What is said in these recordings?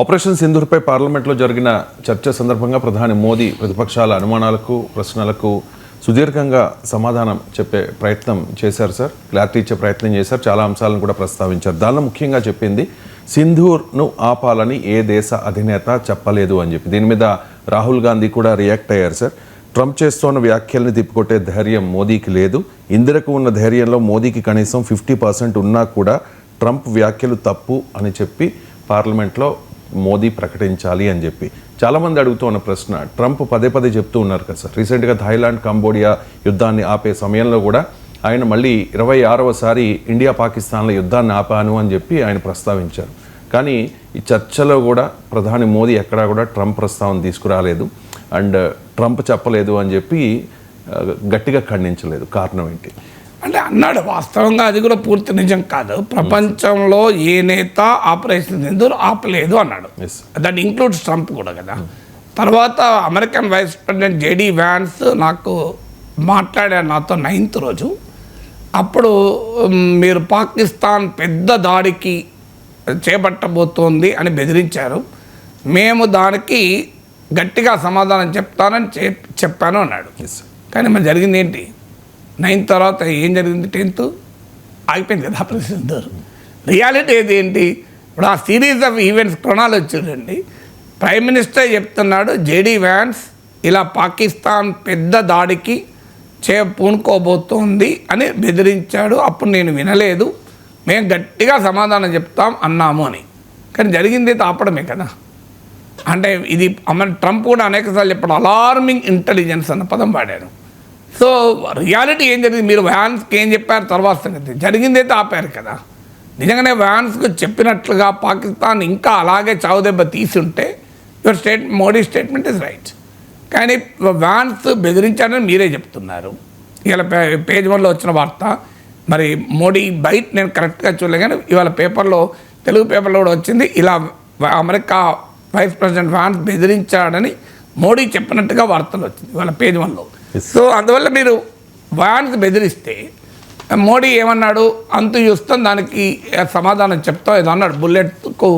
Operation సింధూర్పై పార్లమెంట్లో జరిగిన చర్చ సందర్భంగా ప్రధాని మోదీ ప్రతిపక్షాల అనుమానాలకు ప్రశ్నలకు సుదీర్ఘంగా సమాధానం చెప్పే ప్రయత్నం చేశారు సార్. క్లారిటీ ఇచ్చే ప్రయత్నం చేశారు. చాలా అంశాలను కూడా ప్రస్తావించారు. దానిలో ముఖ్యంగా చెప్పింది సింధూర్ను ఆపాలని ఏ దేశ అధినేత చెప్పలేదు అని చెప్పి. దీని మీద రాహుల్ గాంధీ కూడా రియాక్ట్ అయ్యారు సార్. ట్రంప్ చేస్తున్న వ్యాఖ్యల్ని తిప్పికొట్టే ధైర్యం మోదీకి లేదు. ఇందిరకు ఉన్న ధైర్యంలో మోదీకి కనీసం 50% ఉన్నా కూడా ట్రంప్ వ్యాఖ్యలు తప్పు అని చెప్పి పార్లమెంట్లో మోదీ ప్రకటించాలి అని చెప్పి చాలామంది అడుగుతున్న ప్రశ్న, ట్రంప్ పదే పదే చెప్తూ ఉన్నారు కదా సార్. రీసెంట్గా థాయిలాండ్ కంబోడియా యుద్ధాన్ని ఆపే సమయంలో కూడా ఆయన మళ్ళీ 26వసారి ఇండియా పాకిస్తాన్ల యుద్ధాన్ని ఆపాను అని చెప్పి ఆయన ప్రస్తావించారు. కానీ ఈ చర్చలో కూడా ప్రధాని మోదీ ఎక్కడా కూడా ట్రంప్ ప్రస్తావన తీసుకురాలేదు. అండ్ ట్రంప్ చెప్పలేదు అని చెప్పి గట్టిగా ఖండించలేదు. కారణం ఏంటి అంటే అన్నాడు, వాస్తవంగా అది కూడా పూర్తి నిజం కాదు. ప్రపంచంలో ఏ నేత ఆపరేషన్ సింధూర్ ఆపలేదు అన్నాడు. దట్ ఇంక్లూడ్స్ ట్రంప్ కూడా కదా. తర్వాత American vice president JD Vance నాకు మాట్లాడారు నాతో 9th రోజు. అప్పుడు మీరు పాకిస్తాన్ పెద్ద దాడికి చేపట్టబోతోంది అని బెదిరించారు, మేము దానికి గట్టిగా సమాధానం చెప్తానని చెప్పాను అన్నాడు. కానీ మరి జరిగింది ఏంటి? 9th తర్వాత ఏం జరిగింది? 10th ఆగిపోయింది కదా ఆపరేషన్ సింధూర్. రియాలిటీ ఏది ఏంటి? ఇప్పుడు ఆ సిరీస్ ఆఫ్ ఈవెంట్స్ క్రొనాలజీ చూడండి. ప్రైమ్ మినిస్టర్ చెప్తున్నాడు జేడీ వ్యాన్స్ ఇలా పాకిస్తాన్ పెద్ద దాడికి పూనుకోబోతోంది అని బెదిరించాడు. అప్పుడు నేను వినలేదు, మేము గట్టిగా సమాధానం చెప్తాం అన్నాము అని. కానీ జరిగింది అయితే ఆపడమే కదా. అంటే ఇది ట్రంప్ కూడా అనేకసార్లు చెప్పాడు, అలార్మింగ్ ఇంటెలిజెన్స్ అన్న పదం వాడారు. సో రియాలిటీ ఏం జరిగింది? మీరు వ్యాన్స్కి ఏం చెప్పారు తర్వాత సంగతి, జరిగింది అయితే ఆపారు కదా. నిజంగానే వ్యాన్స్కు చెప్పినట్లుగా పాకిస్తాన్ ఇంకా అలాగే చావుదెబ్బ తీసుంటే మోడీ స్టేట్మెంట్ ఇస్ రైట్. కానీ వ్యాన్స్ బెదిరించారని మీరే చెప్తున్నారు. ఇవాళ పేజ్ 1లో వచ్చిన వార్త, మరి మోడీ బైట్ నేను కరెక్ట్గా చూడలే కానీ ఇవాళ పేపర్లో, తెలుగు పేపర్లో కూడా వచ్చింది, ఇలా అమెరికా వైస్ ప్రెసిడెంట్ వ్యాన్స్ బెదిరించాడని మోడీ చెప్పినట్టుగా వార్తలు వచ్చింది ఇవాళ పేజ్ 1లో. సో అందువల్ల మీరు వ్యాన్స్ బెదిరిస్తే మోడీ ఏమన్నాడు, అంతు చూస్తాం దానికి సమాధానం చెప్తాం ఏదో అన్నాడు, బుల్లెట్కు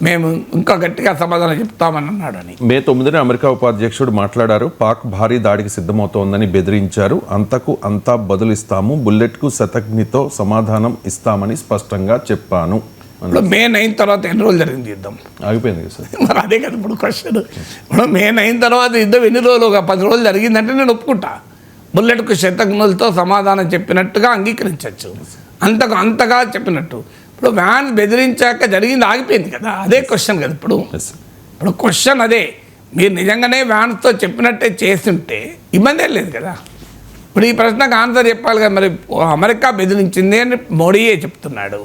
మేము ఇంకా గట్టిగా సమాధానం చెప్తామని అన్నాడు అని. మే 9న అమెరికా ఉపాధ్యక్షుడు మాట్లాడారు. పాక్ భారీ దాడికి సిద్ధమవుతోందని బెదిరించారు. అంతకు అంతా బదులిస్తాము, బుల్లెట్కు శతఘ్నితో సమాధానం ఇస్తామని స్పష్టంగా చెప్పాను. ఇప్పుడు మే 9 తర్వాత ఎన్ని రోజులు జరిగింది యుద్ధం? ఆగిపోయింది కదా సార్. మరి అదే కదా ఇప్పుడు క్వశ్చన్. ఇప్పుడు మే 9 తర్వాత యుద్ధం ఎన్ని రోజులు? 10 రోజులు జరిగిందంటే నేను ఒప్పుకుంటా. బుల్లెట్కు శతఘ్నులతో సమాధానం చెప్పినట్టుగా అంగీకరించవచ్చు, అంతగా చెప్పినట్టు. ఇప్పుడు వ్యాన్స్ బెదిరించాక జరిగింది ఆగిపోయింది కదా, అదే క్వశ్చన్ కదా ఇప్పుడు క్వశ్చన్ అదే. మీరు నిజంగానే వ్యాన్స్తో చెప్పినట్టే చేస్తుంటే ఇబ్బంది లేదు కదా. ఇప్పుడు ఈ ప్రశ్నకు ఆన్సర్ చెప్పాలి కదా. మరి అమెరికా బెదిరించింది అని మోడీయే చెప్తున్నాడు.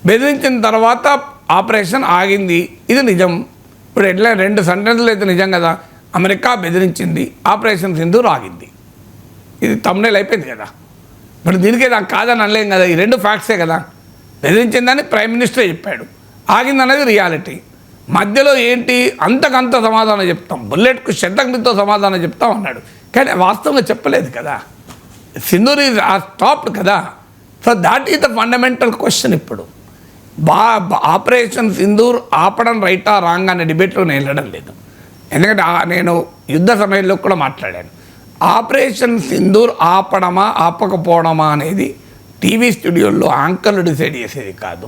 బెదిరించిన తర్వాత ఆపరేషన్ ఆగింది, ఇది నిజం. ఇప్పుడు ఎట్లా 2 సెంటెన్స్లు అయితే నిజం కదా. అమెరికా బెదిరించింది, ఆపరేషన్ సింధూర్ ఆగింది, ఇది తమ్నేల్ అయిపోయింది కదా. ఇప్పుడు దీనికే కాదని అనలేం కదా. ఈ 2 ఫ్యాక్ట్సే కదా. బెదిరించిందని ప్రైమ్ మినిస్టరే చెప్పాడు, ఆగిందనేది రియాలిటీ. మధ్యలో ఏంటి, అంతకంత సమాధానం చెప్తాం, బుల్లెట్కు శతఘ్నితో సమాధానం చెప్తాం అన్నాడు. కానీ వాస్తవంగా చెప్పలేదు కదా. సింధూర్ ఈజ్ స్టాప్డ్ కదా. So that is the fundamental question. ఇప్పుడు ఆపరేషన్ సింధూర్ ఆపడం రైటా రాంగ్ అనే డిబేట్లో నేను వెళ్ళడం లేదు. ఎందుకంటే నేను యుద్ధ సమయంలో కూడా మాట్లాడాను. ఆపరేషన్ సింధూర్ ఆపడమా ఆపకపోవడమా అనేది టీవీ స్టూడియోల్లో యాంకర్లు డిసైడ్ చేసేది కాదు,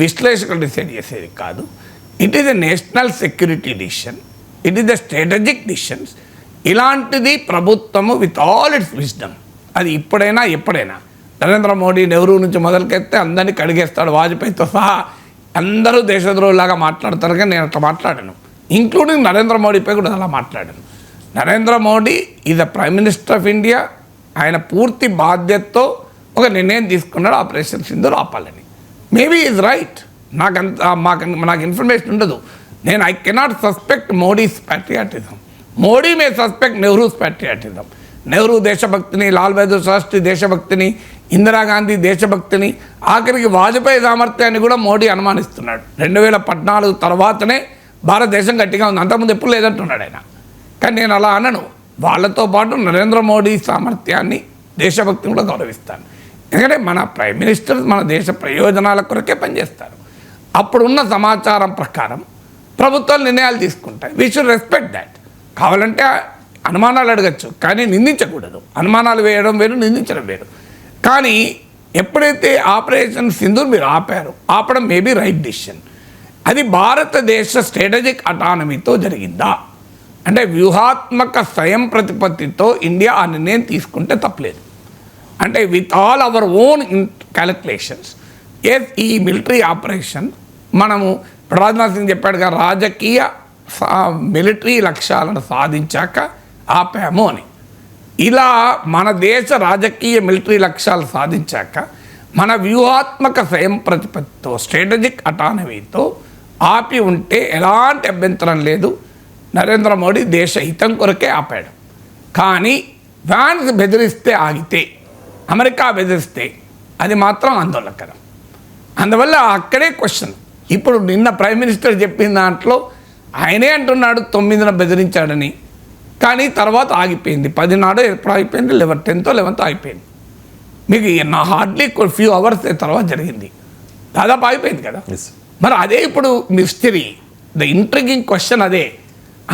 విశ్లేషకులు డిసైడ్ చేసేది కాదు. It is a national security decision, it is the strategic decisions. ఇలాంటిది ప్రభుత్వము విత్ ఆల్ ఇట్స్ విజ్డమ్, అది ఇప్పుడైనా ఎప్పుడైనా. నరేంద్ర మోడీ నెహ్రూ నుంచి మొదలుకెత్తే అందరినీ కడిగేస్తాడు, వాజ్పేయితో సహా అందరూ దేశద్రోహులాగా మాట్లాడతారు. కానీ నేను అట్లా మాట్లాడాను, ఇంక్లూడింగ్ నరేంద్ర మోడీపై కూడా అలా మాట్లాడాను. Narendra Modi is the prime minister of India. ఆయన పూర్తి బాధ్యతతో ఒక నిర్ణయం తీసుకున్నాడు, ఆపరేషన్ సింధూర్ ఆపాలని. మేబీ ఈజ్ రైట్, నాకు ఇన్ఫర్మేషన్ ఉండదు. నేను I cannot suspect Modi's patriotism. Modi May suspect Nehru's patriotism. Nehru దేశభక్తిని, లాల్ బహదూర్ శాస్త్రి దేశభక్తిని, ఇందిరాగాంధీ దేశభక్తిని, ఆఖరికి వాజ్పేయి సామర్థ్యాన్ని కూడా మోడీ అనుమానిస్తున్నాడు. 2014 తర్వాతనే భారతదేశం గట్టిగా ఉంది, అంతకుముందు ఎప్పుడు లేదంటున్నాడు ఆయన. కానీ నేను అలా అనను. వాళ్ళతో పాటు నరేంద్ర మోడీ సామర్థ్యాన్ని, దేశభక్తిని కూడా గౌరవిస్తాను. ఎందుకంటే మన ప్రైమ్ మినిస్టర్ మన దేశ ప్రయోజనాల కొరకే పనిచేస్తారు. అప్పుడున్న సమాచారం ప్రకారం ప్రభుత్వాలు నిర్ణయాలు తీసుకుంటాయి. We should respect that. కావాలంటే అనుమానాలు అడగచ్చు, కానీ నిందించకూడదు. అనుమానాలు వేయడం వేరు, నిందించడం వేరు. కానీ ఎప్పుడైతే ఆపరేషన్ సింధూర్ మీరు ఆపడం మేబీ రైట్ డిసిషన్. అది భారతదేశ స్ట్రాటజిక్ అటానమీతో జరిగిందా అంటే వ్యూహాత్మక స్వయం ప్రతిపత్తితో ఇండియా ఆ నిర్ణయం తీసుకుంటే తప్పలేదు. అంటే with all our own calculations yes ఈ మిలిటరీ ఆపరేషన్ మనము రాజ్నాథ్ సింగ్ చెప్పాడుగా రాజకీయ మిలిటరీ లక్ష్యాలను సాధించాక ఆపాము అని. ఇలా మన దేశ రాజకీయ మిలిటరీ లక్ష్యాలు సాధించాక మన వ్యూహాత్మక స్వయం ప్రతిపత్తితో స్ట్రాటజిక్ అటానమీతో ఆపి ఉంటే ఎలాంటి అభ్యంతరం లేదు. నరేంద్ర మోడీ దేశ హితం కొరకే ఆపాడు. కానీ ఫ్రాన్స్ బెదిరిస్తే ఆగితే, అమెరికా బెదిరిస్తే అది మాత్రం ఆందోళనకరం. అందువల్ల అక్కడే క్వశ్చన్. ఇప్పుడు నిన్న ప్రైమ్ మినిస్టర్ చెప్పిన దాంట్లో ఆయనే అంటున్నాడు 9న బెదిరించాడని, కానీ తర్వాత ఆగిపోయింది. 10 నాడు ఎప్పుడు ఆగిపోయింది, 10th 11th ఆగిపోయింది. మీకు హార్డ్లీ ఫ్యూ అవర్స్ తర్వాత జరిగింది, దాదాపు ఆగిపోయింది కదా. మరి అదే ఇప్పుడు మిస్టరీ, ద ఇంట్రిగింగ్ క్వశ్చన్ అదే.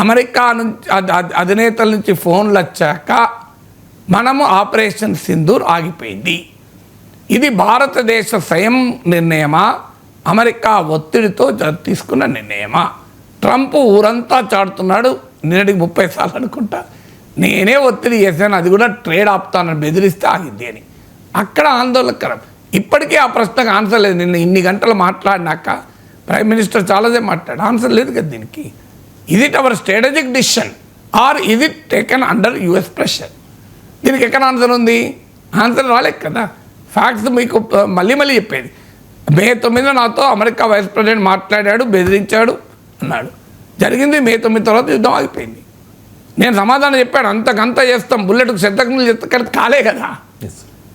అమెరికా నుంచి అధినేతల నుంచి ఫోన్లు వచ్చాక మనము ఆపరేషన్ సింధూర్ ఆగిపోయింది. ఇది భారతదేశ స్వయం నిర్ణయమా, అమెరికా ఒత్తిడితో తీసుకున్న నిర్ణయమా? ట్రంప్ ఊరంతా చాటుతున్నాడు, నిన్నటికి 30 సార్లు అనుకుంటా, నేనే ఒత్తిడి చేశాను, అది కూడా ట్రేడ్ ఆపుతానని బెదిరిస్తే ఆగింది అని. అక్కడ ఆందోళనకరం. ఇప్పటికీ ఆ ప్రశ్నకు ఆన్సర్ లేదు. నిన్న ఇన్ని గంటలు మాట్లాడినాక ప్రైమ్ మినిస్టర్ చాలాసేపు మాట్లాడు, ఆన్సర్ లేదు కదా దీనికి. Is it our strategic decision or is it taken under US pressure? దీనికి ఎక్కడ ఆన్సర్ ఉంది? ఆన్సర్ రాలేదు కదా. ఫ్యాక్ట్స్ మీకు మళ్ళీ చెప్పేది. మే 9 నాతో అమెరికా వైస్ ప్రెసిడెంట్ మాట్లాడాడు, బెదిరించాడు అన్నాడు. జరిగింది మే 9 తర్వాత యుద్ధం ఆగిపోయింది. నేను సమాధానం చెప్పాను, అంతకంతా చేస్తాం, బుల్లెట్కు శతజ్ఞులు చెప్తే కాలే కదా.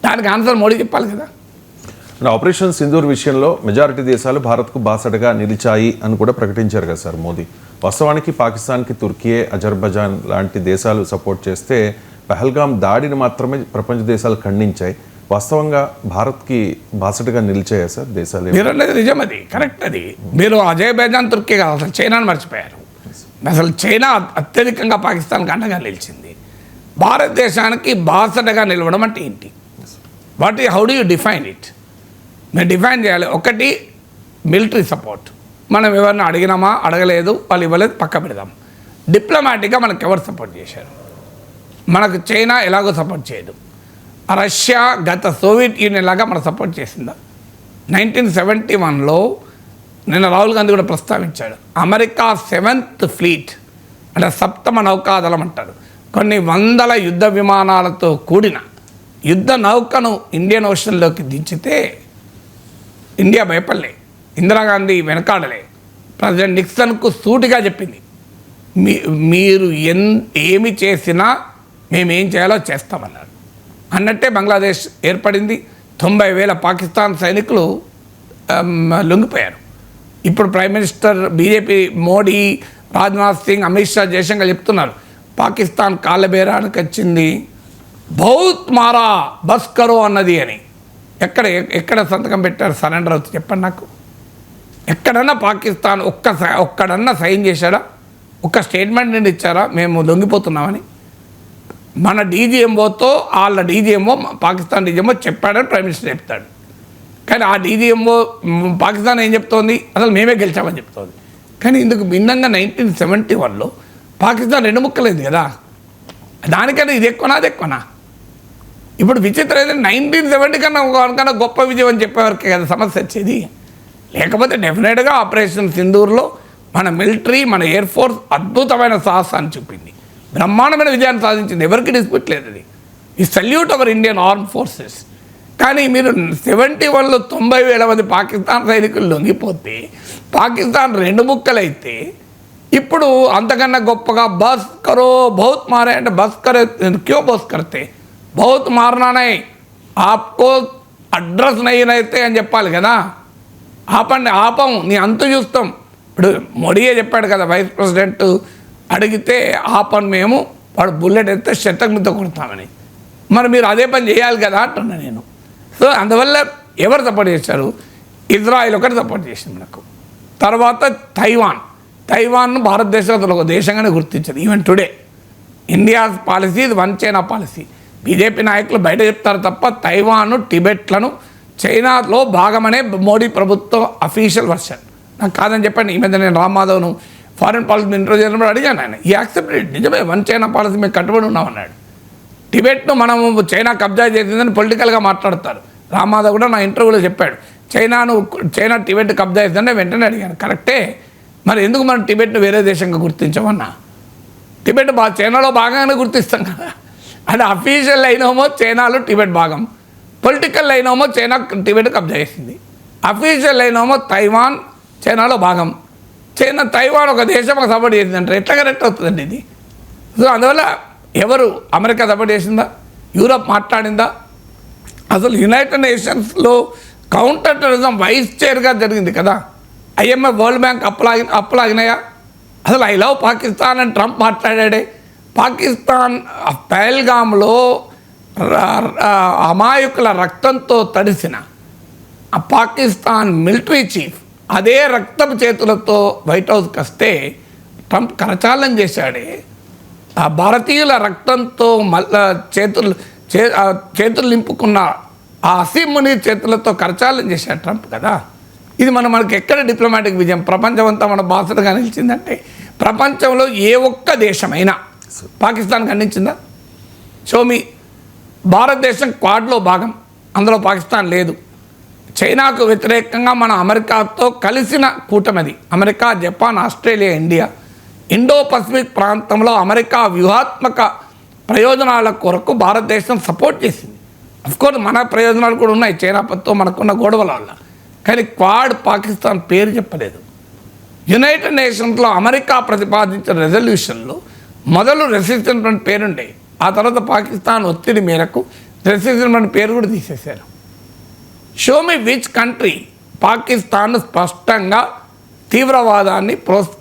దానికి ఆన్సర్ మోడీ చెప్పాలి కదా. ఆపరేషన్ సింధూర్ విషయంలో మెజారిటీ దేశాలు భారత్కు బాసటగా నిలిచాయి అని కూడా ప్రకటించారు కదా సార్ మోదీ. వాస్తవానికి పాకిస్తాన్కి తుర్కీయే, అజర్బైజాన్ లాంటి దేశాలు సపోర్ట్ చేస్తే పహల్గాం దాడిని మాత్రమే ప్రపంచ దేశాలు ఖండించాయి. వాస్తవంగా భారత్కి బాసటగా నిలిచాయా సార్ దేశాలు? మీరు అనేది నిజం, అది కరెక్ట్. అది మీరు అజర్బైజాన్, తుర్కీ కాదు, అసలు చైనాను మర్చిపోయారు. అసలు చైనా అత్యధికంగా పాకిస్తాన్కి అండగా నిలిచింది. భారతదేశానికి బాసటగా నిలవడం అంటే ఏంటి? How do you define it? మీరు డిఫైన్ చేయాలి. ఒకటి మిలిటరీ సపోర్ట్. మనం ఎవరిని అడిగినామా, అడగలేదు, వాళ్ళు ఇవ్వలేదు, పక్క పెడదాం. డిప్లొమాటిక్గా మనకు ఎవరు సపోర్ట్ చేశారు? మనకు చైనా ఎలాగో సపోర్ట్ చేయదు. రష్యా గత సోవియట్ యూనియన్ లాగా మనకు సపోర్ట్ చేసిందా? 1971లో నిన్న రాహుల్ గాంధీ కూడా ప్రస్తావించాడు, అమెరికా 7th ఫ్లీట్ అంటే 7వ నౌకాదళం అంటారు, కొన్ని వందల యుద్ధ విమానాలతో కూడిన యుద్ధ నౌకను ఇండియన్ ఓషన్లోకి దించితే ఇండియా భయపడలే, ఇందిరాగాంధీ వెనకాడలే. ప్రెసిడెంట్ నిక్సన్కు సూటిగా చెప్పింది, మీరు ఏమి చేసినా మేమేం చేయాలో చేస్తామన్నారు. అన్నట్టే బంగ్లాదేశ్ ఏర్పడింది. 90,000 పాకిస్తాన్ సైనికులు లొంగిపోయారు. ఇప్పుడు prime minister BJP Modi, Rajnath Singh, Amit Shah, Jaishankar చెప్తున్నారు పాకిస్తాన్ కాళ్ళబేరానికి వచ్చింది, బహుత్ మారా బస్ కరో అన్నది అని. ఎక్కడ సంతకం పెట్టారు సరెండర్ అవుతుంది చెప్పండి నాకు. ఎక్కడన్నా పాకిస్తాన్ ఒక్కడన్నా సైన్ చేశాడా? ఒక్క స్టేట్మెంట్ నుండి ఇచ్చారా మేము లొంగిపోతున్నామని? మన డీజీఎంఓతో వాళ్ళ డీజీఎంఓ, పాకిస్తాన్ డీజీఎంఓ చెప్పాడని ప్రైమ్ మినిస్టర్ చెప్తాడు. కానీ ఆ డీజీఎంఓ పాకిస్తాన్ ఏం చెప్తోంది? అసలు మేమే గెలిచామని చెప్తోంది. కానీ ఇందుకు భిన్నంగా 1971లో పాకిస్తాన్ 2 ముక్కలైంది కదా. దానికన్నా ఇది ఎక్కువనా, అది ఎక్కువనా? ఇప్పుడు విచిత్రం అయితే 1970 కన్నా గొప్ప విజయం అని చెప్పేవరకే కదా సమస్య వచ్చేది. లేకపోతే డెఫినెట్గా ఆపరేషన్ సింధూర్లో మన మిలిటరీ, మన ఎయిర్ ఫోర్స్ అద్భుతమైన సాహసాన్ని చూపింది, బ్రహ్మాండమైన విజయాన్ని సాధించింది, ఎవరికి డిస్ప్యూట్ లేదు. అది ఈ salute our Indian arm forces. కానీ మీరు 71లో 90,000 మంది పాకిస్తాన్ సైనికులు లొంగిపోతే, పాకిస్తాన్ 2 ముక్కలైతే, ఇప్పుడు అంతకన్నా గొప్పగా బస్ కరో బహుత్ మారే అంటే బస్ కరే క్యో బస్ కర్తే బహుత్ మారనానే ఆప్కో అడ్రస్ నయ్యనైతే అని చెప్పాలి కదా. ఆపండి, ఆపం, నీ అంతు చూస్తాం. ఇప్పుడు మోడీయే చెప్పాడు కదా, వైస్ ప్రెసిడెంట్ అడిగితే ఆపని మేము, వాడు బుల్లెట్ ఎత్తే శతజ్ఞతో కొడతామని. మరి మీరు అదే పని చేయాలి కదా అంటున్నా నేను. సో అందువల్ల ఎవరు సపోర్ట్ చేశారు? ఇజ్రాయిల్ ఒకటి సపోర్ట్ చేసింది మనకు. తర్వాత తైవాన్ను భారతదేశంలో ఒక దేశంగానే గుర్తించదు. ఈవెన్ టుడే ఇండియా పాలసీ ఇది వన్ చైనా పాలసీ. బీజేపీ నాయకులు బయట చెప్తారు తప్ప తైవాన్, టిబెట్లను చైనాలో భాగమనే మోడీ ప్రభుత్వం అఫీషియల్ వర్షన్. నాకు కాదని చెప్పండి. ఈ మధ్య నేను రామ్ మాధవ్ను ఫారిన్ పాలసీ ఇంట్రో చేసినప్పుడు అడిగాను. ఆయన ఈ యాక్సెప్టెడ్, నిజమే వన్ చైనా పాలసీ మేము కట్టుబడి ఉన్నామన్నాడు. టిబెట్ను మనము చైనా కబ్జా చేసిందని పొలిటికల్గా మాట్లాడతారు. రామ్ మాధవ్ కూడా నా ఇంటర్వ్యూలో చెప్పాడు, చైనా టిబెట్ కబ్జా చేసిందంటే వెంటనే అడిగాను, కరెక్టే, మరి ఎందుకు మనం టిబెట్ను వేరే దేశంగా గుర్తించమన్నా? టిబెట్ చైనాలో భాగంగానే గుర్తిస్తాం కదా. అంటే అఫీషియల్ అయినేమో చైనాలో టిబెట్ భాగం, పొలిటికల్ అయినేమో చైనా టిబెట్ కబ్జా చేసింది, అఫీషియల్ అయినేమో తైవాన్ చైనాలో భాగం. తైవాన్ ఒక దేశం సపోర్ట్ చేసిందంటారు, ఎట్లా కరెక్ట్ అవుతుందండి ఇది? సో అందువల్ల ఎవరు అమెరికా సపోర్ట్ చేసిందా? యూరప్ మాట్లాడిందా? అసలు యునైటెడ్ నేషన్స్లో కౌంటర్ టెర్రరిజం వైస్ చైర్గా జరిగింది కదా. IMF వరల్డ్ బ్యాంక్ అప్పులాగినాయా? అసలు ఐ లవ్ పాకిస్తాన్ అని ట్రంప్ మాట్లాడాడే. పాకిస్తాన్ పహల్గామ్లో అమాయకుల రక్తంతో తడిసిన ఆ పాకిస్తాన్ మిలిటరీ చీఫ్ అదే రక్తపు చేతులతో వైట్ హౌస్కి వస్తే ట్రంప్ కరచాలనం చేశాడే. ఆ భారతీయుల రక్తంతో చేతులు నింపుకున్న ఆ అసీం మునీర్ చేతులతో కరచాలనం చేశాడు ట్రంప్ కదా. ఇది మనకి ఎక్కడ డిప్లొమాటిక్ విజయం? ప్రపంచం అంతా మన బాసటగా నిలిచిందంటే ప్రపంచంలో ఏ ఒక్క దేశమైనా పాకిస్తాన్ ఖండించిందా? షోమి. భారతదేశం క్వాడ్లో భాగం, అందులో పాకిస్తాన్ లేదు. చైనాకు వ్యతిరేకంగా మన అమెరికాతో కలిసిన కూటమిది. America, Japan, Australia, India. Indo Pacific ప్రాంతంలో అమెరికా వ్యూహాత్మక ప్రయోజనాల కొరకు భారతదేశం సపోర్ట్ చేసింది. అఫ్కోర్స్ మన ప్రయోజనాలు కూడా ఉన్నాయి చైనాతో మనకున్న గొడవల వల్ల, కానీ క్వాడ్ పాకిస్తాన్ పేరు చెప్పలేదు. యునైటెడ్ నేషన్స్లో అమెరికా ప్రతిపాదించిన రెజల్యూషన్లో మొదలు రెసిస్టెంట్ పేరుండే, ఆ తర్వాత పాకిస్తాన్ ఒత్తిడి మేరకు రెసిస్టెంట్ పేరు కూడా తీసేశారు. Show me which country Pakistan స్పష్టంగా తీవ్రవాదాన్ని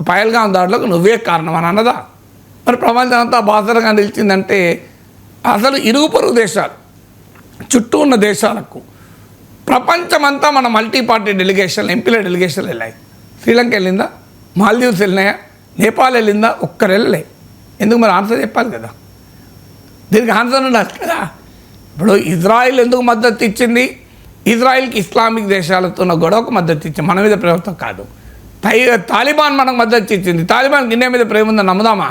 పహల్గామ్ దాడులకు నువ్వే కారణం అని అన్నదా? మరి ప్రపంచం అంతా బాసరగా నిలిచిందంటే అసలు ఇరుగు పొరుగు దేశాలు, చుట్టూ ఉన్న దేశాలకు, ప్రపంచమంతా మన మల్టీ పార్టీ డెలిగేషన్, ఎంపీల డెలిగేషన్లు వెళ్ళాయి. శ్రీలంక వెళ్ళిందా? మాల్దీవ్స్ వెళ్ళినాయా? నేపాల్ వెళ్ళిందా? ఒక్కరు వెళ్ళలే. ఎందుకు? మరి ఆన్సర్ చెప్పాలి కదా, దీనికి ఆన్సర్ ఉండాలి కదా. ఇప్పుడు ఇజ్రాయిల్ ఎందుకు మద్దతు ఇచ్చింది? ఇజ్రాయిల్కి ఇస్లామిక్ దేశాలతో ఉన్న గొడవకు మద్దతు ఇచ్చింది, మన మీద ప్రేమతో కాదు. తాలిబాన్ మనకు మద్దతు ఇచ్చింది, తాలిబాన్కి ఇండియా మీద ప్రేమ ఉందని నమ్ముదామా?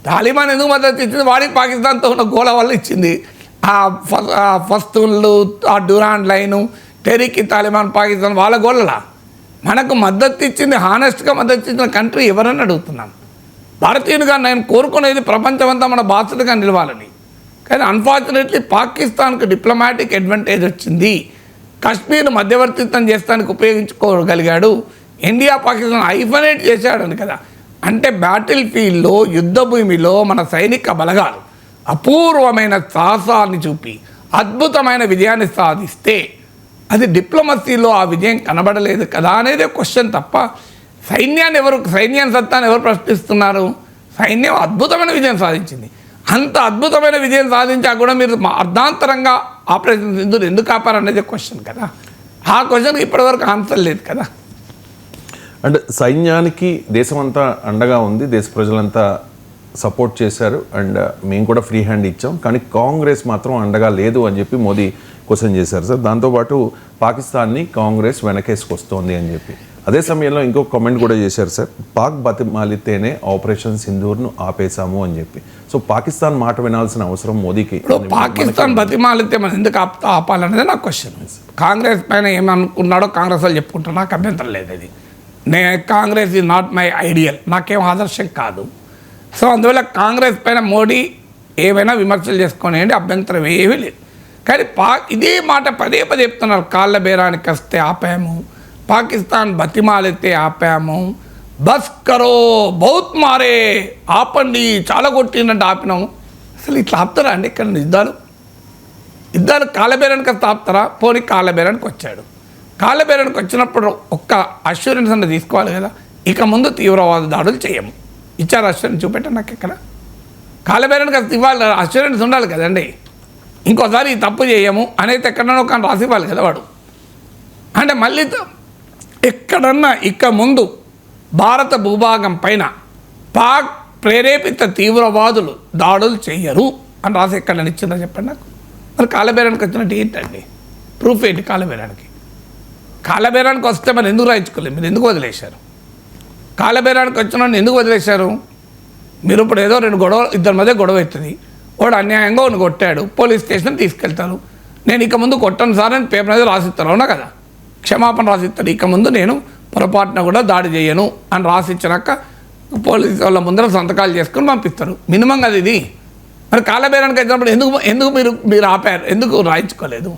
తాలిబాన్ ఎందుకు మద్దతు ఇచ్చింది? వాడికి పాకిస్తాన్తో ఉన్న గోల వల్ల ఇచ్చింది. ఆ ఫస్తూన్లు, ఆ డ్యూరాండ్ లైను, టెరిక్, తాలిబాన్, పాకిస్తాన్ వాళ్ళ గోళ్ళలా. మనకు మద్దతు ఇచ్చింది, హానెస్ట్గా మద్దతు ఇచ్చిన కంట్రీ ఎవరని అడుగుతున్నాం. భారతీయునిగా నేను కోరుకునేది ప్రపంచమంతా మన బాధ్యతగా నిలవాలని. కానీ అన్ఫార్చునేట్లీ పాకిస్తాన్కి డిప్లొమాటిక్ అడ్వాంటేజ్ వచ్చింది. కశ్మీర్ మధ్యవర్తిత్వం చేస్తానికి ఉపయోగించుకోగలిగాడు. ఇండియా పాకిస్తాన్ ఐఫనేట్ చేశాడని కదా. అంటే బ్యాటిల్ ఫీల్డ్లో, యుద్ధ భూమిలో మన సైనిక బలగాలు అపూర్వమైన సాహసాన్ని చూపి అద్భుతమైన విజయాన్ని సాధిస్తే అది డిప్లొమసీలో ఆ విజయం కనబడలేదు కదా అనేదే క్వశ్చన్ తప్ప సైన్యం సత్తాన్ని ఎవరు ప్రశ్నిస్తున్నారు? సైన్యం అద్భుతమైన విజయం సాధించింది. అంత అద్భుతమైన విజయం సాధించా కూడా మీరు అర్ధాంతరంగా ఆపరేషన్ సింధూర్ ఎందుకు ఆపారనేది క్వశ్చన్ కదా. ఆ క్వశ్చన్కి ఇప్పటివరకు ఆన్సర్ లేదు కదా. అంటే సైన్యానికి దేశమంతా అండగా ఉంది, దేశ ప్రజలంతా సపోర్ట్ చేశారు, అండ్ మేము కూడా ఫ్రీ హ్యాండ్ ఇచ్చాం, కానీ కాంగ్రెస్ మాత్రం అండగా లేదు అని చెప్పి మోదీ క్వశ్చన్ చేశారు సార్. దాంతోపాటు పాకిస్తాన్ని కాంగ్రెస్ వెనకేసుకొస్తోంది అని చెప్పి అదే సమయంలో ఇంకొక కామెంట్ కూడా చేశారు సార్, పాక్ బతిమాలితేనే ఆపరేషన్ సింధూర్ను ఆపేశాము అని చెప్పి. సో పాకిస్తాన్ మాట వినాల్సిన అవసరం మోదీకి. పాకిస్తాన్ బతిమాలితే మనం ఎందుకు ఆపాలనేది నా క్వశ్చన్. కాంగ్రెస్ పైన ఏమనుకున్నాడో కాంగ్రెస్ వాళ్ళు చెప్పుకుంటారు, నాకు అభ్యంతరం లేదు. అది Congress is not my ideal, నాకేం ఆదర్శం కాదు. సో అందువల్ల కాంగ్రెస్ పైన మోడీ ఏమైనా విమర్శలు చేసుకోనివ్వండి, అభ్యంతరం ఏమీ లేదు. కానీ ఇదే మాట పదే పదే చెప్తున్నారు, కాళ్ళ బేరానికి వస్తే ఆపాము, పాకిస్తాన్ బతిమాలితే ఆపాము, బస్ కరో బౌత్ మారే, ఆపండి చాలా కొట్టిందంటే ఆపినాము. అసలు ఇట్లా ఆపుతారా అండి? ఇక్కడ యుద్ధాలు కాళ్ళబేరానికి వస్తే ఆపుతారా? పోనీ కాళ్ళబేరానికి వచ్చాడు, కాళ్ళబేరానికి వచ్చినప్పుడు ఒక్క అష్యూరెన్స్ అన్న తీసుకోవాలి కదా, ఇక ముందు తీవ్రవాద దాడులు చేయము. ఇచ్చారు అష్యూరెన్స్? చూపెట్టాను నాకు ఎక్కడ. కాళ్ళబేరానికి వస్తే ఇవ్వాలి, అష్యూరెన్స్ ఉండాలి కదండి. ఇంకోసారి ఈ తప్పు చేయము అనేది ఎక్కడైనా ఒక రాసి ఇవ్వాలి కదా వాడు. అంటే మళ్ళీ ఎక్కడన్నా ఇక ముందు భారత భూభాగం పైన పాక్ ప్రేరేపిత తీవ్రవాదులు దాడులు చెయ్యరు అని రాసి ఎక్కడన్నా ఇచ్చిందా చెప్పండి నాకు. మరి కాలబేరానికి వచ్చినట్టు ఏంటండి ప్రూఫ్ ఏంటి? కాలబేరానికి వస్తే మరి ఎందుకు రాయించుకోలేదు? మీరు ఎందుకు వదిలేశారు? కాలబేరానికి వచ్చిన ఎందుకు వదిలేశారు? మీరు ఇప్పుడు ఏదో ఇద్దరి మధ్య గొడవ అవుతుంది, వాడు అన్యాయంగా వాడిని కొట్టాడు, పోలీస్ స్టేషన్ తీసుకెళ్తారు. నేను ఇక ముందు కొట్టను సార్ అని పేపర్ మీద రాసిస్తాను, అవునా కదా? క్షమాపణ రాసిస్తాడు, ఇక ముందు నేను పొరపాటున కూడా దాడి చేయను అని రాసిచ్చినాక పోలీసు వాళ్ళ ముందర సంతకాలు చేసుకొని పంపిస్తారు. మినిమం కదా ఇది. మరి కాలబేరానికి వచ్చినప్పుడు ఎందుకు మీరు ఆపారు? ఎందుకు రాయించుకోలేదు?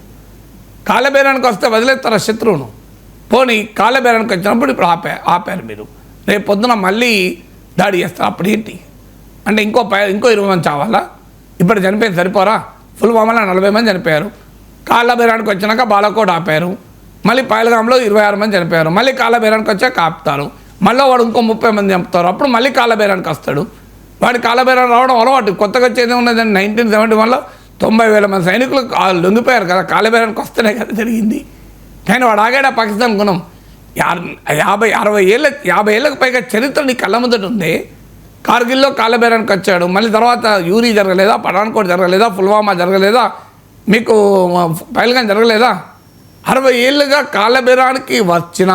కాలబేరానికి వస్తే వదిలేస్తారా శత్రువును? పోనీ కాలబేరానికి వచ్చినప్పుడు ఇప్పుడు ఆపారు మీరు, రేపు పొద్దున మళ్ళీ దాడి చేస్తారు, అప్పుడు ఏంటి? అంటే ఇంకో 20 మంది చావాలా? ఇప్పుడు చనిపోయింది సరిపోరా? పుల్వామాలో 40 మంది చనిపోయారు. కాలబేరానికి వచ్చినాక బాలకోట్ ఆపారు, మళ్ళీ పహల్గామ్లో 26 మంది చనిపోయారు, మళ్ళీ కాలబేరానికి వచ్చాక ఆపుతారు, మళ్ళీ వాడు ఇంకో 30 మంది చంపుతారు, అప్పుడు మళ్ళీ కాలబేరానికి వస్తాడు. వాడి కాలబేరం రావడం అలవాటు. కొత్తగా వచ్చేది ఉన్నదండి 1971లో 90,000 మంది సైనికులు లొంగిపోయారు కదా, కాలబేరానికి వస్తేనే కదా జరిగింది. కానీ వాడు ఆగాడా పాకిస్తాన్ గుణం? 50 ఏళ్ళకు పైగా చరిత్ర నీ కళ్ళ ముందట ఉంది. కార్గిల్లో కాలబేరానికి వచ్చాడు, మళ్ళీ తర్వాత యూరీ జరగలేదా, పఠాన్కోట్ జరగలేదా, పుల్వామా జరగలేదా, మీకు పహల్గాం జరగలేదా? 60 ఏళ్ళుగా కాలబేరానికి వచ్చిన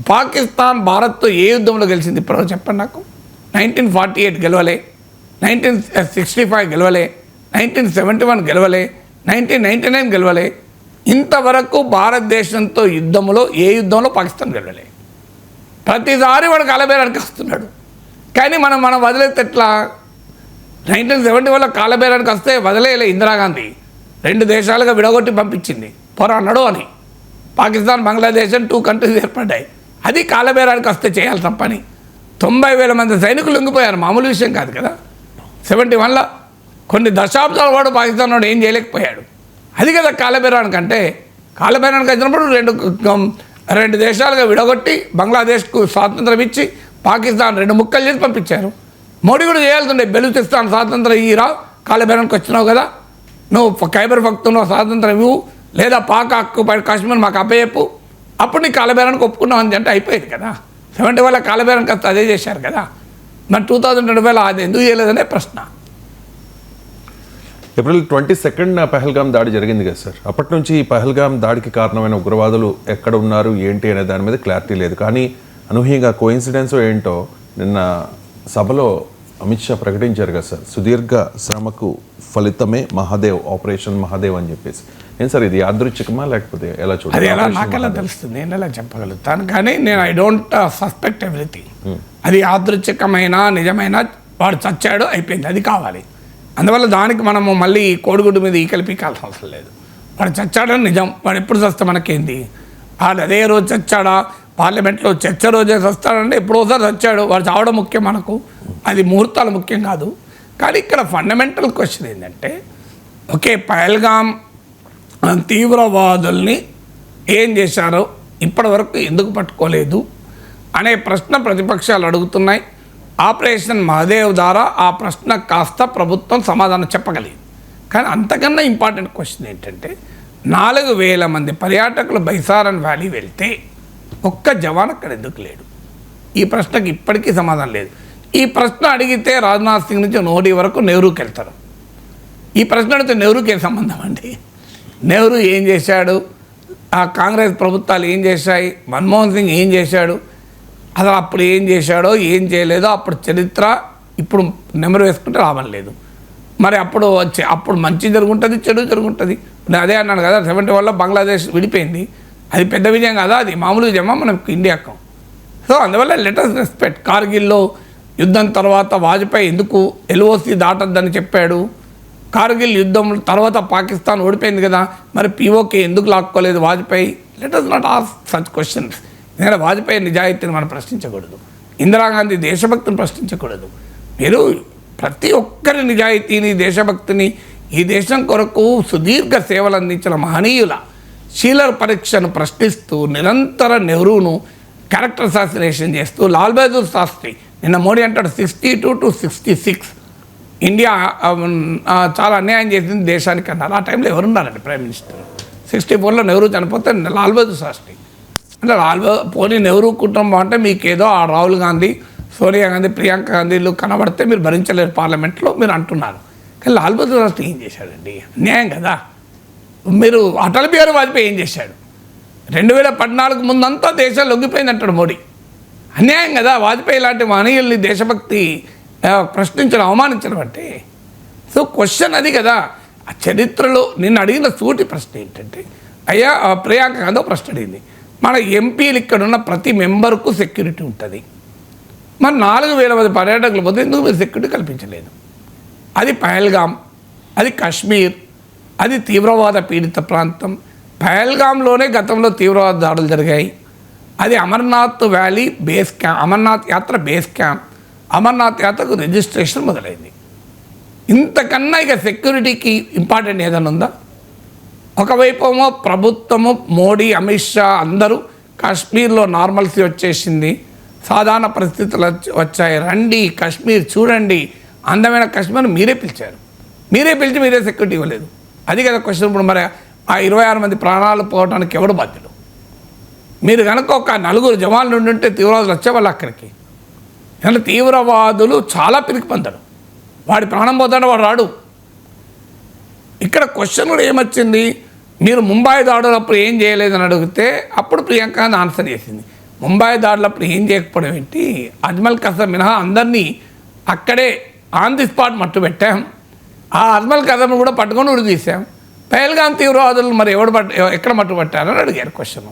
పాకిస్తాన్ భారత్తో ఏ యుద్ధంలో గెలిచింది ఇప్పుడు చెప్పండి నాకు? 1948 గెలవలే, 1965 గెలవలే, 1971 గెలవలే, 1999 గెలవలే. ఇంతవరకు భారతదేశంతో ఏ యుద్ధంలో పాకిస్తాన్ గెలవలే. ప్రతిసారి వాడు కాలబేరానికి వస్తున్నాడు. కానీ మనం వదిలేస్తే ఎట్లా? 1971లో కాలబేరానికి వస్తే వదిలేయలే ఇందిరాగాంధీ, 2 దేశాలుగా విడగొట్టి పంపించింది పోరాడు అని. పాకిస్తాన్ బంగ్లాదేశ్ 2 కంట్రీస్ ఏర్పడ్డాయి. అది కాలబేరానికి వస్తే చేయాల్సిన పని. 90,000 మంది సైనికులు లొంగిపోయారు, మామూలు విషయం కాదు కదా. 71లో కొన్ని దశాబ్దాల వాడు పాకిస్తాన్ వాడు ఏం చేయలేకపోయాడు. అది కదా కాలబేరానికి అంటే. కాలబేరానికి వచ్చినప్పుడు 2 దేశాలుగా విడగొట్టి బంగ్లాదేశ్కు స్వాతంత్రం ఇచ్చి పాకిస్తాన్ 2 ముక్కలు చేసి పంపించారు. మోడీ కూడా చేయాల్సిండే, బెలూచిస్తాన్ స్వాతంత్రం ఇయ్యిరా, కాలబేరానికి వచ్చినావు కదా, నువ్వు ఖైబర్ పఖ్తూన్ఖ్వా స్వాతంత్రం ఇవ్వు, లేదా పాక్ ఆక్యుపైడ్ కాశ్మీర్ మాకు అప్పచెప్పు, అప్పుడు నీ కాలబేరానికి ఒప్పుకున్నావు అని అంటే అయిపోయింది కదా. 71లో కాలబేరానికి వస్తే అదే చేశారు కదా. మరి 2020లో అది ఎందుకు చేయలేదనే ప్రశ్న. ఏప్రిల్ 22న పహల్గాం దాడి జరిగింది కదా సార్. అప్పటి నుంచి ఈ పహల్గాం దాడికి కారణమైన ఉగ్రవాదులు ఎక్కడ ఉన్నారు ఏంటి అనే దాని మీద క్లారిటీ లేదు. కానీ అనూహ్యంగా కోయిన్సిడెన్స్ ఏంటో నిన్న సభలో అమిత్ షా ప్రకటించారు కదా సార్, సుదీర్ఘ శ్రమకు ఫలితమే మహాదేవ్, ఆపరేషన్ మహాదేవ్ అని చెప్పేసి. ఏం సార్ ఇది యాదృచ్ఛికమా లేకపోతే ఎలా చూడాలి? అది ఎలా నాకెలా తెలుస్తుంది, నేను ఎలా చెప్పగలుగుతాను? కానీ నేను ఐ డోంట్ సస్పెక్ట్ ఎవ్రీథింగ్. అది యాదృచ్ఛికమైన నిజమైన వాడు చచ్చాడు అయిపోయింది, అది కావాలి. అందువల్ల దానికి మనము మళ్ళీ కోడిగుడ్డు మీద ఈకలు పీకాల్సిన అవసరం లేదు. వాడు చచ్చాడని నిజం, వాడు ఎప్పుడు చస్తే మనకేంది? వాడు అదే రోజు చచ్చాడా, పార్లమెంట్లో చర్చ రోజే చస్తాడంటే ఎప్పుడోసారి చచ్చాడు, వాడు చావడం ముఖ్యం మనకు, అది ముహూర్తాలు ముఖ్యం కాదు. కానీ ఇక్కడ ఫండమెంటల్ క్వశ్చన్ ఏంటంటే, ఓకే పహల్గాం తీవ్రవాదుల్ని ఏం చేశారో ఇప్పటివరకు ఎందుకు పట్టుకోలేదు అనే ప్రశ్న ప్రతిపక్షాలు అడుగుతున్నాయి. ఆపరేషన్ మహాదేవ్ ద్వారా ఆ ప్రశ్న కాస్త ప్రభుత్వం సమాధానం చెప్పగలిగింది. కానీ అంతకన్నా ఇంపార్టెంట్ క్వశ్చన్ ఏంటంటే, 4,000 మంది పర్యాటకులు బైసారన్ వ్యాలీ వెళ్తే ఒక్క జవాన్ అక్కడ ఎందుకు లేడు? ఈ ప్రశ్నకి ఇప్పటికీ సమాధానం లేదు. ఈ ప్రశ్న అడిగితే రాజ్నాథ్ సింగ్ నుంచి మోడీ వరకు నెహ్రూకి వెళ్తారు. ఈ ప్రశ్న అడిగితే నెహ్రూకి ఏం సంబంధం అండి? నెహ్రూ ఏం చేశాడు, ఆ కాంగ్రెస్ ప్రభుత్వాలు ఏం చేశాయి, మన్మోహన్ సింగ్ ఏం చేశాడు, అసలు అప్పుడు ఏం చేశాడో ఏం చేయలేదో అప్పుడు చరిత్ర ఇప్పుడు నెమరు వేసుకుంటే లాభం లేదు. మరి అప్పుడు మంచి జరుగుంటుంది, చెడు జరుగుంటుంది. నేను అదే అన్నాను కదా, 71లో బంగ్లాదేశ్ విడిపోయింది, అది పెద్ద విజయం కదా, అది మామూలు విజయమా మనకు ఇండియాకు? సో అందువల్ల లెటర్స్ రెస్పెక్ట్. కార్గిల్లో యుద్ధం తర్వాత వాజ్పేయి ఎందుకు ఎల్ఓసి దాటద్దని చెప్పాడు? కార్గిల్ యుద్ధం తర్వాత పాకిస్తాన్ ఓడిపోయింది కదా, మరి పీఓకే ఎందుకు లాక్కోలేదు Vajpayee? Let us not ask such questions. ఎందుకంటే వాజ్పేయి నిజాయితీని మనం ప్రశ్నించకూడదు, ఇందిరాగాంధీ దేశభక్తిని ప్రశ్నించకూడదు. మీరు ప్రతి ఒక్కరి నిజాయితీని, దేశభక్తిని, ఈ దేశం కొరకు సుదీర్ఘ సేవలు అందించిన మహనీయుల షీలర్ పరీక్షను ప్రశ్నిస్తూ నిరంతర నెహ్రూను క్యారెక్టర్ అసాసినేషన్ చేస్తూ, లాల్ బహదూర్ శాస్త్రి నిన్న మోడీ అంటాడు 62 to 66 ఇండియా చాలా అన్యాయం చేసింది దేశానికి అన్నారు. ఆ టైంలో ఎవరున్నారండి ప్రైమ్ మినిస్టర్? 64లో నెహ్రూ చనిపోతే లాల్ బహదూర్ శాస్త్రి. అంటే పోనీ నెహ్రూ కుటుంబం అంటే మీకేదో ఆ రాహుల్ గాంధీ, సోనియా గాంధీ, ప్రియాంక గాంధీలు కనబడితే మీరు భరించలేరు పార్లమెంట్లో మీరు అంటున్నారు. కానీ లాల్ బహదూర్ శాస్త్రి ఏం చేశాడండి? అన్యాయం కదా. మీరు అటల్ బిహారీ వాజ్పేయి ఏం చేశాడు? 2014 ముందంతా దేశం లొంగిపోయింది అంటాడు మోడీ. అన్యాయం కదా. వాజ్పేయి లాంటి మహనీయుల్ని దేశభక్తి ప్రశ్నించడం, అవమానించడం అంటే. సో క్వశ్చన్ అది కదా. ఆ చరిత్రలో నిన్ను అడిగిన సూటి ప్రశ్న ఏంటంటే, అయ్యా ప్రియాంక గాంధీ ప్రశ్న అడిగింది, మన ఎంపీలు ఇక్కడ ఉన్న ప్రతి మెంబర్కు సెక్యూరిటీ ఉంటుంది, మరి 4,000 మంది పర్యాటకులు పోతే ఎందుకు మీరు సెక్యూరిటీ కల్పించలేదు? అది పహల్గామ్, అది కాశ్మీర్, అది తీవ్రవాద పీడిత ప్రాంతం. పహల్గామ్లోనే గతంలో తీవ్రవాద దాడులు జరిగాయి. అది Amarnath valley base camp, Amarnath యాత్ర బేస్ క్యాంప్, అమర్నాథ్ యాత్రకు రిజిస్ట్రేషన్ మొదలైంది. ఇంతకన్నా ఇక సెక్యూరిటీకి ఇంపార్టెంట్ ఏదైనా ఉందా? ఒకవైపు ఏమో ప్రభుత్వము, మోడీ, అమిత్ షా అందరూ కాశ్మీర్లో నార్మల్సీ వచ్చేసింది, సాధారణ పరిస్థితులు వచ్చాయి, రండి కాశ్మీర్ చూడండి, అందమైన కాశ్మీర్ మీరే పిలిచారు, మీరే పిలిచి మీరే సెక్యూరిటీ ఇవ్వలేదు. అది కదా క్వశ్చన్. ఇప్పుడు మరి ఆ 26 మంది ప్రాణాలు పోవడానికి ఎవడు బాధ్యులు? మీరు కనుక ఒక 4 జవాన్లు ఉండుంటే తీవ్రవాదులు వచ్చేవాళ్ళు అక్కడికి. ఎందుకంటే తీవ్రవాదులు చాలా పిరికి పొందారు, వాడి ప్రాణం పోతాడు, వాడు రాడు. ఇక్కడ క్వశ్చన్ కూడా ఏమొచ్చింది, మీరు ముంబై దాడులప్పుడు ఏం చేయలేదని అడిగితే అప్పుడు ప్రియాంక గాంధీ ఆన్సర్ చేసింది, ముంబై దాడులప్పుడు ఏం చేయకపోవడం ఏంటి, అజ్మల్ కసమ్ మినహా అందరినీ అక్కడే ఆన్ ది స్పాట్ మట్టు పెట్టాం, ఆ అజ్మల్ కసమ్ను కూడా పట్టుకొని ఉరి తీసాం, పహల్గామ్ తీవ్రవాదులు మరి ఎక్కడ మట్టు పట్టారని అడిగారు క్వశ్చన్.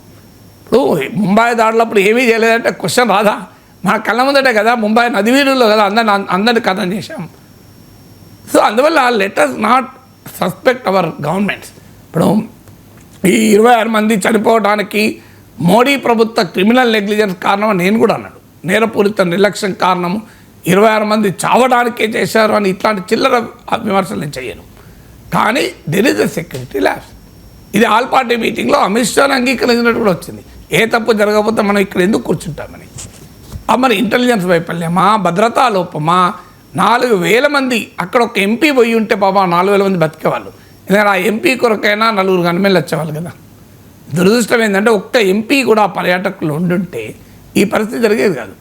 ఇప్పుడు ముంబై దాడులప్పుడు ఏమీ చేయలేదంటే క్వశ్చన్ రాదా? మన కళ్ళ ముందటే కదా, ముంబై నది వీధుల్లో కదా అందరిని కథం చేశాం. సో అందువల్ల let us not suspect our governments. ఇప్పుడు ఈ 26 మంది చనిపోవడానికి మోడీ ప్రభుత్వ క్రిమినల్ నెగ్లిజెన్స్ కారణం నేను కూడా అన్నాడు, నేరపూరిత నిర్లక్ష్యం కారణము, 26 మంది చావడానికే చేశారు అని ఇట్లాంటి చిల్లర విమర్శలు నేను చేయను. కానీ there is a security labs. ఇది ఆల్ పార్టీ మీటింగ్లో అమిత్ షాని అంగీకరించినట్టు కూడా వచ్చింది. ఏ తప్పు జరగకపోతే మనం ఇక్కడ ఎందుకు కూర్చుంటామని. మరి ఇంటెలిజెన్స్ వైఫల్యమా, భద్రతా లోపమా? 4,000 మంది అక్కడ ఒక ఎంపీ పోయి ఉంటే పాపం 4,000 మంది బతికేవాళ్ళు. ఎందుకంటే ఆ ఎంపీ కొరకైనా 4 గన్మెన్లు వచ్చేవాళ్ళు కదా. దురదృష్టం ఏంటంటే ఒక్క ఎంపీ కూడా పర్యాటకులు ఉండుంటే ఈ పరిస్థితి జరిగేది కాదు.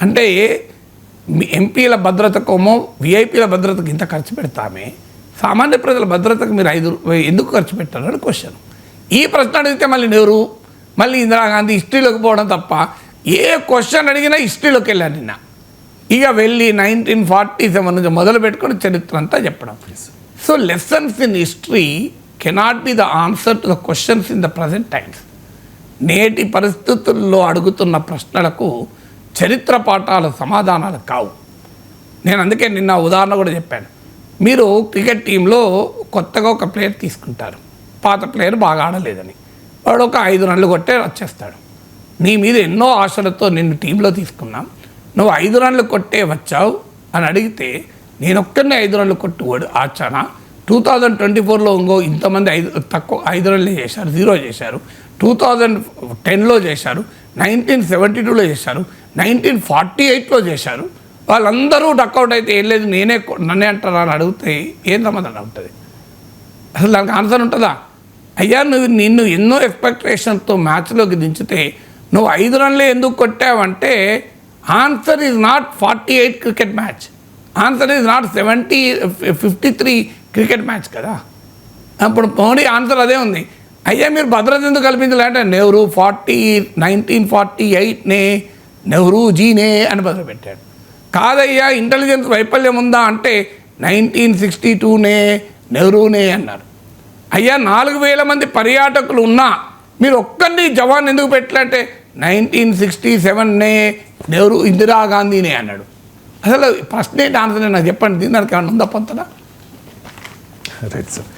అంటే ఎంపీల భద్రతకోమో విఐపీల భద్రతకు ఇంత ఖర్చు పెడతామే, సామాన్య ప్రజల భద్రతకు మీరు 5 ఎందుకు ఖర్చు పెట్టారు అని క్వశ్చన్. ఈ ప్రశ్న అడిగితే మళ్ళీ నెహ్రూ, మళ్ళీ ఇందిరాగాంధీ హిస్టరీలోకి పోవడం తప్ప ఏ క్వశ్చన్ అడిగినా హిస్టరీలోకి వెళ్ళాను నిన్న. ఇక వెళ్ళి 1947 నుంచి మొదలు పెట్టుకుని చరిత్ర అంతా చెప్పడం. So lessons in history cannot be the answer to the questions in the present times. నేటి పరిస్థితుల్లో అడుగుతున్న ప్రశ్నలకు చరిత్ర పాఠాలు సమాధానాలు కావు. నేను అందుకే నిన్న ఉదాహరణ కూడా చెప్పాను. మీరు క్రికెట్ టీంలో కొత్తగా ఒక ప్లేయర్ తీసుకుంటారు, పాత ప్లేయర్ బాగా ఆడలేదని, వాడు ఒక 5 రన్లు కొట్టే వచ్చేస్తాడు. నీ మీద ఎన్నో ఆశలతో నిన్ను టీంలో తీసుకున్నాం, నువ్వు 5 రన్లు కొట్టే వచ్చావు అని అడిగితే నేను ఒక్కరినే 5 రన్లు కొట్టి ఆచానా, 2024లో ఇంకో ఇంతమంది 5 రన్లు చేశారు, 0 చేశారు, 2010లో చేశారు, 1972లో చేశారు, 1948లో చేశారు, వాళ్ళందరూ డక్అవుట్ అయితే ఏం లేదు నన్నే అంటారా అని అడిగితే ఏం సమాధానం ఉంటుంది? అసలు దానికి ఆన్సర్ ఉంటుందా? అయ్యా నిన్ను ఎన్నో ఎక్స్పెక్టేషన్తో మ్యాచ్లోకి దించితే నువ్వు 5 రన్లే ఎందుకు కొట్టావంటే answer is not 48 cricket match, answer is not 53 cricket match కదా. అప్పుడు మోడీ ఆన్సర్ అదే ఉంది. అయ్యా మీరు భద్రత ఎందుకు కల్పించలేంటే నెహ్రూ 1948నే నెహ్రూజీనే అని మొదలుపెట్టాడు. కాదయ్యా ఇంటెలిజెన్స్ వైఫల్యం ఉందా అంటే 1962నే నెహ్రూనే అన్నారు. అయ్యా 4,000 మంది పర్యాటకులు ఉన్నా మీరు ఒక్కరిని జవాన్ ఎందుకు పెట్టాలంటే 1967నే నెహ్రూ ఇందిరాగాంధీనే అన్నాడు. అసలు ప్రశ్న ఏంటి, ఆన్సర్ నాకు చెప్పండి, దీని దానికి ఏమన్నా ఉందా పొంతనా? Right sir.